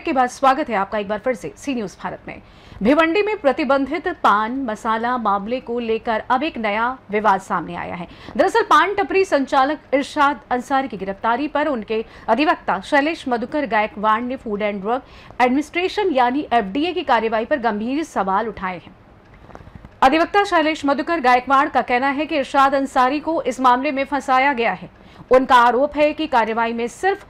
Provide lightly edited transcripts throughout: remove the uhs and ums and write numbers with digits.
के बाद स्वागत है आपका एक बार फिर से सी न्यूज भारत में। भिवंडी में प्रतिबंधित पान मसाला मामले को लेकर अब एक नया विवाद सामने आया है। दरअसल पान टपरी संचालक इरशाद अंसारी की गिरफ्तारी पर उनके अधिवक्ता शैलेश मधुकर गायकवाड़ ने फूड एंड ड्रग एडमिनिस्ट्रेशन यानी एफडीए की कार्रवाई पर गंभीर सवाल उठाए हैं। अधिवक्ता शैलेश मधुकर गायकवाड़ का कहना है कि इरशाद अंसारी को इस मामले में फंसाया गया है। उनका आरोप है कि कार्रवाई में सिर्फ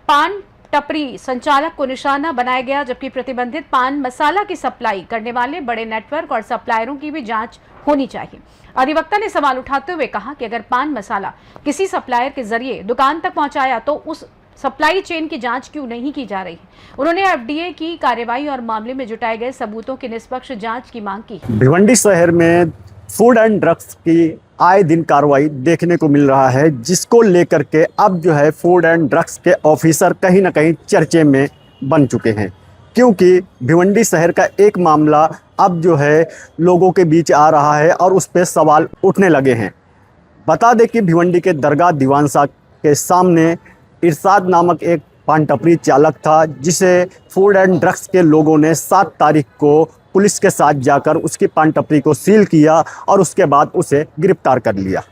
पान टपरी संचालक को निशाना बनाया गया, जबकि प्रतिबंधित पान मसाला की सप्लाई करने वाले बड़े नेटवर्क और सप्लायरों की भी जांच होनी चाहिए। अधिवक्ता ने सवाल उठाते हुए कहा कि अगर पान मसाला किसी सप्लायर के जरिए दुकान तक पहुंचाया तो उस सप्लाई चेन की जांच क्यों नहीं की जा रही है। उन्होंने एफडीए की कार्रवाई और मामले में जुटाए गए सबूतों की निष्पक्ष जांच की मांग की। भिवंडी शहर में फूड एंड ड्रग्स की आए दिन कार्रवाई देखने को मिल रहा है, जिसको लेकर के अब जो है फूड एंड ड्रग्स के ऑफिसर कहीं ना कहीं चर्चे में बन चुके हैं, क्योंकि भिवंडी शहर का एक मामला अब जो है लोगों के बीच आ रहा है और उस पर सवाल उठने लगे हैं। बता दें कि भिवंडी के दरगाह दीवानशाह के सामने इरशाद नामक एक पान टपरी चालक था, जिसे फूड एंड ड्रग्स के लोगों ने 7 तारीख को पुलिस के साथ जाकर उसकी पान टपरी को सील किया और उसके बाद उसे गिरफ्तार कर लिया।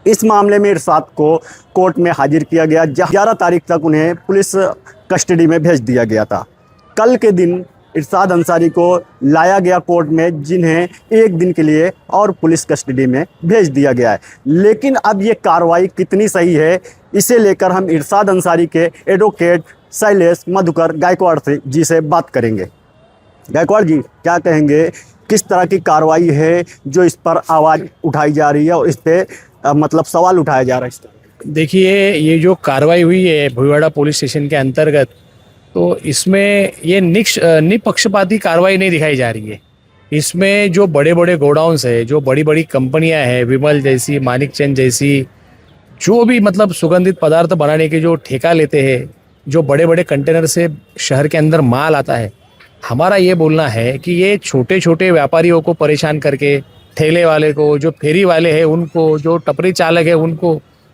इस मामले में इरशाद को कोर्ट में हाजिर किया गया। 11 तारीख तक उन्हें पुलिस कस्टडी में भेज दिया गया था। कल के दिन इरशाद अंसारी को लाया गया कोर्ट में, जिन्हें एक दिन के लिए और पुलिस कस्टडी में भेज दिया गया है। लेकिन अब ये कार्रवाई कितनी सही है, इसे लेकर हम इरशाद अंसारी के एडवोकेट शैलेश मधुकर गायकवाड़ जी से बात करेंगे। गायकवाड़ जी, क्या कहेंगे, किस तरह की कार्रवाई है जो इस पर आवाज़ उठाई जा रही है और इस पे मतलब सवाल उठाया जा रहा है इस तरह? देखिए, ये जो कार्रवाई हुई है भिवाड़ा पुलिस स्टेशन के अंतर्गत, तो इसमें ये निपक्षपाती कार्रवाई नहीं दिखाई जा रही है। इसमें जो बड़े बड़े गोडाउन्स है, जो बड़ी बड़ी कंपनियां हैं, विमल जैसी, मानिकचंद जैसी, जो भी मतलब सुगंधित पदार्थ बनाने के जो ठेका लेते हैं, जो बड़े बड़े कंटेनर से शहर के अंदर माल आता है, हमारा ये बोलना है कि ये छोटे छोटे व्यापारियों को परेशान करके, ठेले वाले को, जो फेरी वाले हैं उनको, जो टपरी चालक है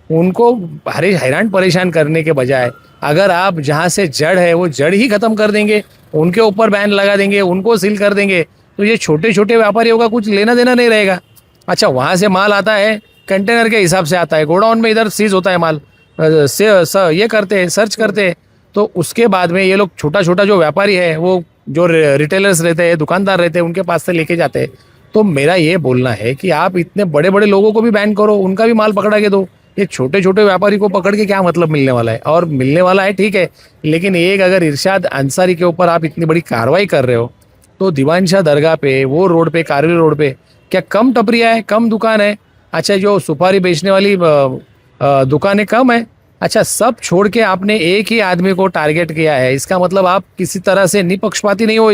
उनको हैरान परेशान करने के बजाय अगर आप जहाँ से जड़ है वो जड़ ही ख़त्म कर देंगे, उनके ऊपर बैन लगा देंगे, उनको सील कर देंगे, तो ये छोटे छोटे व्यापारियों का कुछ लेना देना नहीं रहेगा। अच्छा, वहाँ से माल आता है कंटेनर के हिसाब से आता है, गोडाउन में इधर सीज होता है माल, ये करते हैं, सर्च करते हैं, तो उसके बाद में ये लोग छोटा छोटा जो व्यापारी है, वो जो रिटेलर्स रहते हैं, दुकानदार रहते हैं, उनके पास से लेके जाते हैं। तो मेरा ये बोलना है कि आप इतने बड़े बड़े लोगों को भी बैन करो, उनका भी माल पकड़ा के दो। ये छोटे छोटे व्यापारी को पकड़ के क्या मतलब मिलने वाला है? और मिलने वाला है ठीक है, लेकिन एक अगर इरशाद अंसारी के ऊपर आप इतनी बड़ी कार्रवाई कर रहे हो, तो दीवानशाह दरगाह पे, वो रोड पे, कारगिल रोड पे क्या कम टपरियाँ है, कम दुकान है? अच्छा, जो सुपारी बेचने वाली दुकानें कम है? अच्छा, सब छोड़ के आपने एक ही आदमी को टारगेट किया है, इसका मतलब आप किसी तरह से निपक्षपाती नहीं हो।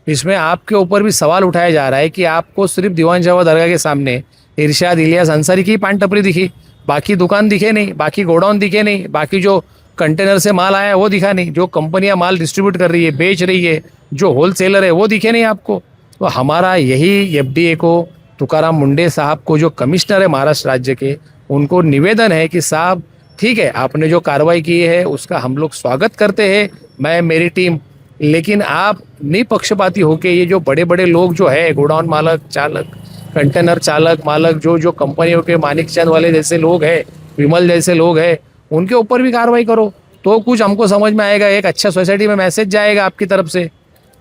इसमें आपके ऊपर भी सवाल उठाया जा रहा है कि आपको सिर्फ दीवानशाह दरगाह के सामने इरशाद इलियास अंसारी की पान टपरी दिखी, बाकी दुकान दिखे नहीं, बाकी गोडाउन दिखे नहीं, बाकी जो कंटेनर से माल आया वो दिखा नहीं, जो कंपनियां माल डिस्ट्रीब्यूट कर रही है, बेच रही है, जो होलसेलर है वो दिखे नहीं आपको। तो हमारा यही एफडीए को, तुकाराम मुंडे साहब को, जो कमिश्नर है महाराष्ट्र राज्य के, उनको निवेदन है कि साहब ठीक है, आपने जो कार्रवाई की है उसका हम लोग स्वागत करते हैं, मैं, मेरी टीम, लेकिन आप निपक्षपाती होके ये जो बड़े बड़े लोग जो है, गोडाउन मालक, चालक, कंटेनर चालक, मालक, जो कंपनियों के मानिकचंद वाले जैसे लोग हैं, विमल जैसे लोग हैं, उनके ऊपर भी कार्रवाई करो, तो कुछ हमको समझ में आएगा, एक अच्छा सोसाइटी में मैसेज जाएगा आपकी तरफ से।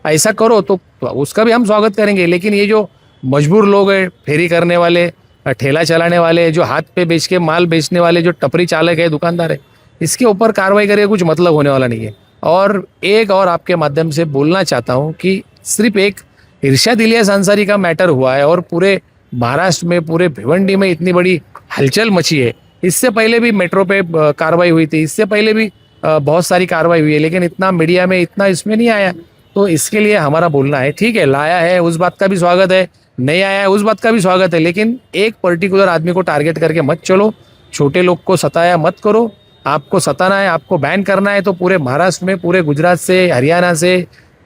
ऐसा करो तो उसका भी हम स्वागत करेंगे। लेकिन ये जो मजबूर लोग हैं, फेरी करने वाले, ठेला चलाने वाले, जो हाथ पे बेच के माल बेचने वाले, जो टपरी चालक है, दुकानदार है, इसके ऊपर कार्रवाई करके कुछ मतलब होने वाला नहीं है। और एक और आपके माध्यम से बोलना चाहता हूँ कि सिर्फ एक इरशाद इलियास अंसारी का मैटर हुआ है और पूरे महाराष्ट्र में, पूरे भिवंडी में इतनी बड़ी हलचल मची है। इससे पहले भी मेट्रो पे कार्रवाई हुई थी, इससे पहले भी बहुत सारी कार्रवाई हुई है, लेकिन इतना मीडिया में, इतना इसमें नहीं आया। तो इसके लिए हमारा बोलना है, ठीक है, लाया है उस बात का भी स्वागत है, नहीं आया है उस बात का भी स्वागत है, लेकिन एक पर्टिकुलर आदमी को टारगेट करके मत चलो, छोटे लोग को सताया मत करो। आपको सताना है, आपको बैन करना है, तो पूरे महाराष्ट्र में, पूरे गुजरात से, हरियाणा से,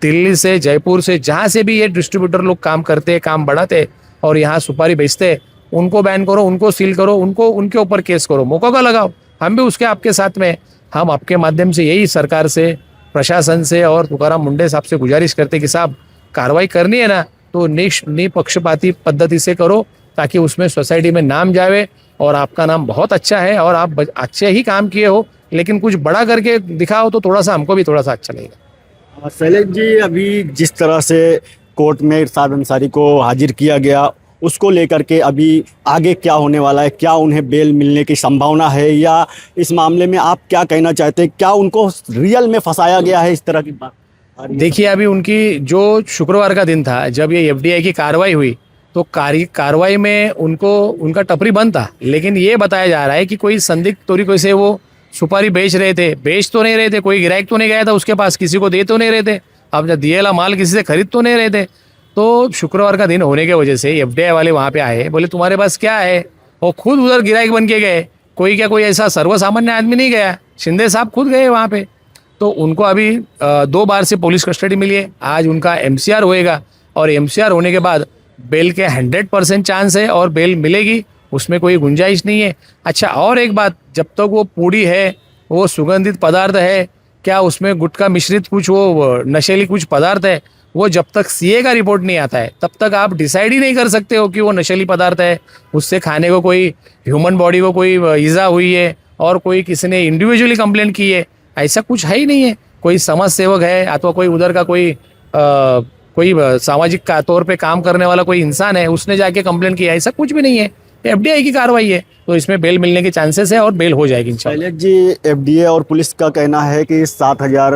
दिल्ली से, जयपुर से, जहाँ से भी ये डिस्ट्रीब्यूटर लोग काम करते, काम बढ़ाते और यहाँ सुपारी बेचते, उनको बैन करो, उनको सील करो, उनके ऊपर केस करो, मौका का लगाओ। हम भी उसके आपके साथ में, हम आपके माध्यम से यही सरकार से प्रशासन से और तुकाराम मुंडे साहब से गुजारिश करते कि साहब कार्रवाई करनी है ना तो निपक्षपाती पद्धति से करो, ताकि उसमें सोसाइटी में नाम जावे और आपका नाम बहुत अच्छा है और आप अच्छे ही काम किए हो, लेकिन कुछ बड़ा करके दिखाओ तो थोड़ा सा हमको भी थोड़ा सा अच्छा लगेगा। शैलेश जी, अभी जिस तरह से कोर्ट में इरशाद अंसारी को हाजिर किया गया, उसको लेकर के अभी आगे क्या होने वाला है? क्या उन्हें बेल मिलने की संभावना है, या इस मामले में आप क्या कहना चाहते हैं? क्या उनको रियल में फंसाया गया है? इस तरह की बात देखिए, अभी उनकी जो शुक्रवार का दिन था जब ये एफडीआई की कार्रवाई हुई, तो कार्रवाई में उनका टपरी बंद था, लेकिन ये बताया जा रहा है कि कोई संदिग्ध तरीके से वो सुपारी बेच तो नहीं रहे थे, कोई गिरायक तो नहीं गया था उसके पास, किसी को दे तो नहीं रहे थे, अब जब दिएला माल किसी से खरीद तो नहीं रहे थे। तो शुक्रवार का दिन होने की वजह से एफडीआई वाले वहाँ पे आए, बोले तुम्हारे पास क्या है, वो खुद उधर गिरायक बन के गए, कोई ऐसा सर्वसामान्य आदमी नहीं गया, शिंदे साहब खुद गए वहाँ पे। तो उनको अभी 2 बार से पुलिस कस्टडी मिली है, आज उनका एमसीआर होएगा और एमसीआर होने के बाद बेल के 100% चांस है और बेल मिलेगी, उसमें कोई गुंजाइश नहीं है। अच्छा, और एक बात, जब तक वो पूड़ी है, वो सुगंधित पदार्थ है, क्या उसमें गुटखा मिश्रित कुछ वो नशीली कुछ पदार्थ है, वो जब तक सीए का रिपोर्ट नहीं आता है तब तक आप डिसाइड ही नहीं कर सकते हो कि वो नशीली पदार्थ है, उससे खाने को कोई ह्यूमन बॉडी को कोई ईजा हुई है और कोई किसी ने इंडिविजुअली कंप्लेंट की है, ऐसा कुछ है ही नहीं है। कोई समाज सेवक है अथवा कोई उधर का कोई सामाजिक का तौर पे काम करने वाला कोई इंसान है, उसने जाके कंप्लेंट किया, ऐसा कुछ भी नहीं है। एफडीआई की कार्रवाई है, तो इसमें बेल मिलने के चांसेस है और बेल हो जाएगी इंशाल्लाह। शैलेश जी, एफडीए और पुलिस का कहना है कि 7,000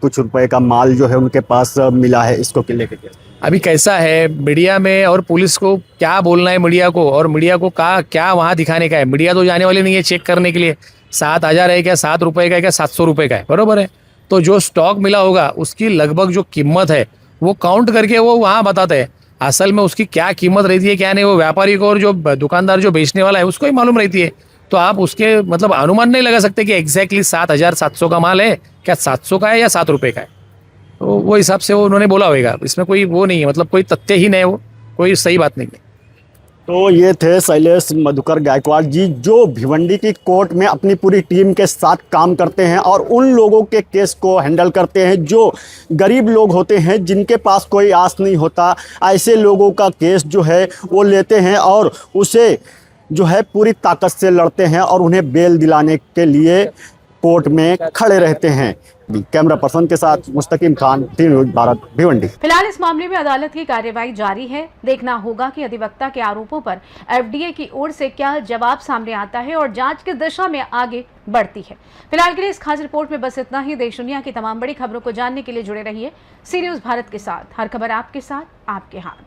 कुछ रुपए का माल जो है उनके पास मिला है, इसको लेकर के अभी कैसा है, मीडिया में और पुलिस को क्या बोलना है मीडिया को, और मीडिया को क्या वहाँ दिखाने का है? मीडिया तो जाने वाली नहीं है चेक करने के लिए 7,000 है क्या, 7 रुपये का है क्या, 700 रुपये का है, बरोबर है। तो जो स्टॉक मिला होगा उसकी लगभग जो कीमत है वो काउंट करके वो वहाँ बताते हैं, असल में उसकी क्या कीमत रहती है क्या नहीं, वो व्यापारी को और जो दुकानदार जो बेचने वाला है उसको ही मालूम रहती है। तो आप उसके मतलब अनुमान नहीं लगा सकते कि एग्जैक्टली 7,700 का माल है क्या, 700 का है या 7 रुपये का है। तो वो हिसाब से वो उन्होंने बोला होगा, इसमें कोई वो नहीं है, मतलब कोई तथ्य ही नहीं है, वो कोई सही बात नहीं है। तो ये थे शैलेश मधुकर गायकवाड़ जी, जो भिवंडी की कोर्ट में अपनी पूरी टीम के साथ काम करते हैं और उन लोगों के केस को हैंडल करते हैं जो गरीब लोग होते हैं, जिनके पास कोई आस नहीं होता। ऐसे लोगों का केस जो है वो लेते हैं और उसे जो है पूरी ताकत से लड़ते हैं और उन्हें बेल दिलाने के लिए कोर्ट में खड़े रहते हैं। कैमरा पर्सन के साथ मुस्तकीम खान, टी न्यूज़ भारत, भिवंडी। फिलहाल इस मामले में अदालत की कार्यवाही जारी है। देखना होगा कि अधिवक्ता के आरोपों पर एफडीए की ओर से क्या जवाब सामने आता है और जांच किस दिशा में आगे बढ़ती है। फिलहाल के लिए इस खास रिपोर्ट में बस इतना ही। देश दुनिया की तमाम बड़ी खबरों को जानने के लिए जुड़े रहिए सी न्यूज़ भारत के साथ। हर खबर आपके साथ, आपके हाथ।